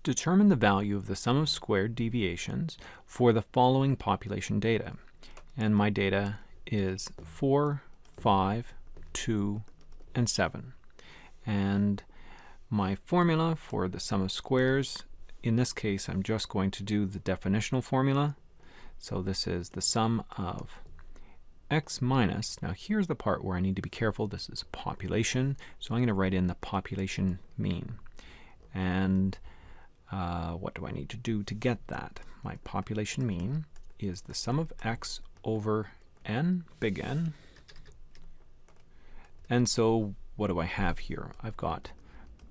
Determine the value of the sum of squared deviations for the following population data. And my data is 4, 5, 2, and 7. And my formula for the sum of squares, in this case I'm just going to do the definitional formula. So this is the sum of x minus, now here's the part where I need to be careful, this is population, so I'm going to write in the population mean. And what do I need to do to get that? My population mean is the sum of x over n, big N. And so what do I have here? I've got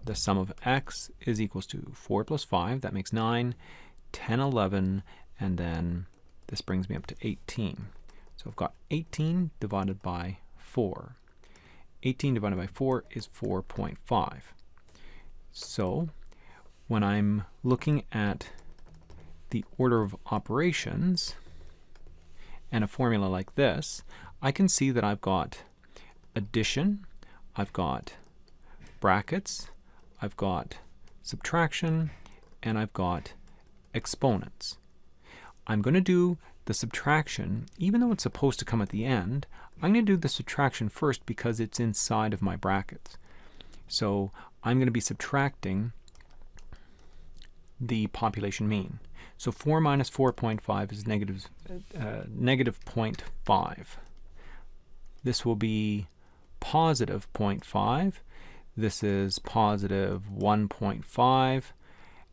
the sum of x is equals to 4 plus 5, that makes 9, 10, 11, and then this brings me up to 18. So I've got 18 divided by 4. 18 divided by 4 is 4.5. So when I'm looking at the order of operations and a formula like this, I can see that I've got addition, I've got brackets, I've got subtraction, and I've got exponents. I'm going to do the subtraction, even though it's supposed to come at the end, I'm going to do the subtraction first because it's inside of my brackets. So I'm going to be subtracting the population mean. So 4 minus 4.5 is negative 0.5. This will be positive 0.5. This is positive 1.5.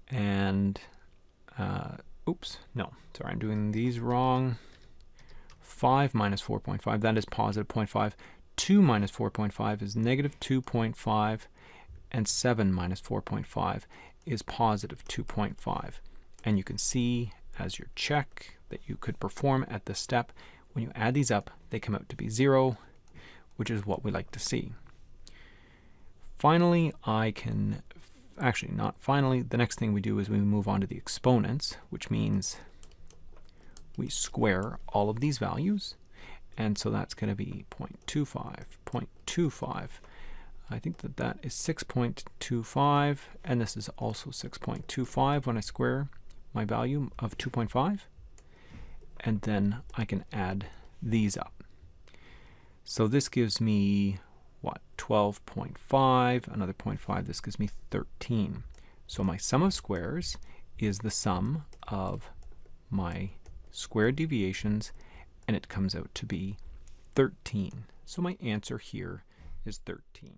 And, oops, no, sorry, I'm doing these wrong. 5 minus 4.5, that is positive 0.5. 2 minus 4.5 is negative 2.5. And 7 minus 4.5 is positive 2.5. And you can see as your check that you could perform at this step, when you add these up, they come out to be 0, which is what we like to see. Finally, actually not finally, the next thing we do is we move on to the exponents, which means we square all of these values. And so that's going to be 0.25, 0.25. I think that that is 6.25, and this is also 6.25 when I square my value of 2.5. And then I can add these up. So this gives me, what, 12.5, another 0.5, this gives me 13. So my sum of squares is the sum of my squared deviations, and it comes out to be 13. So my answer here is 13.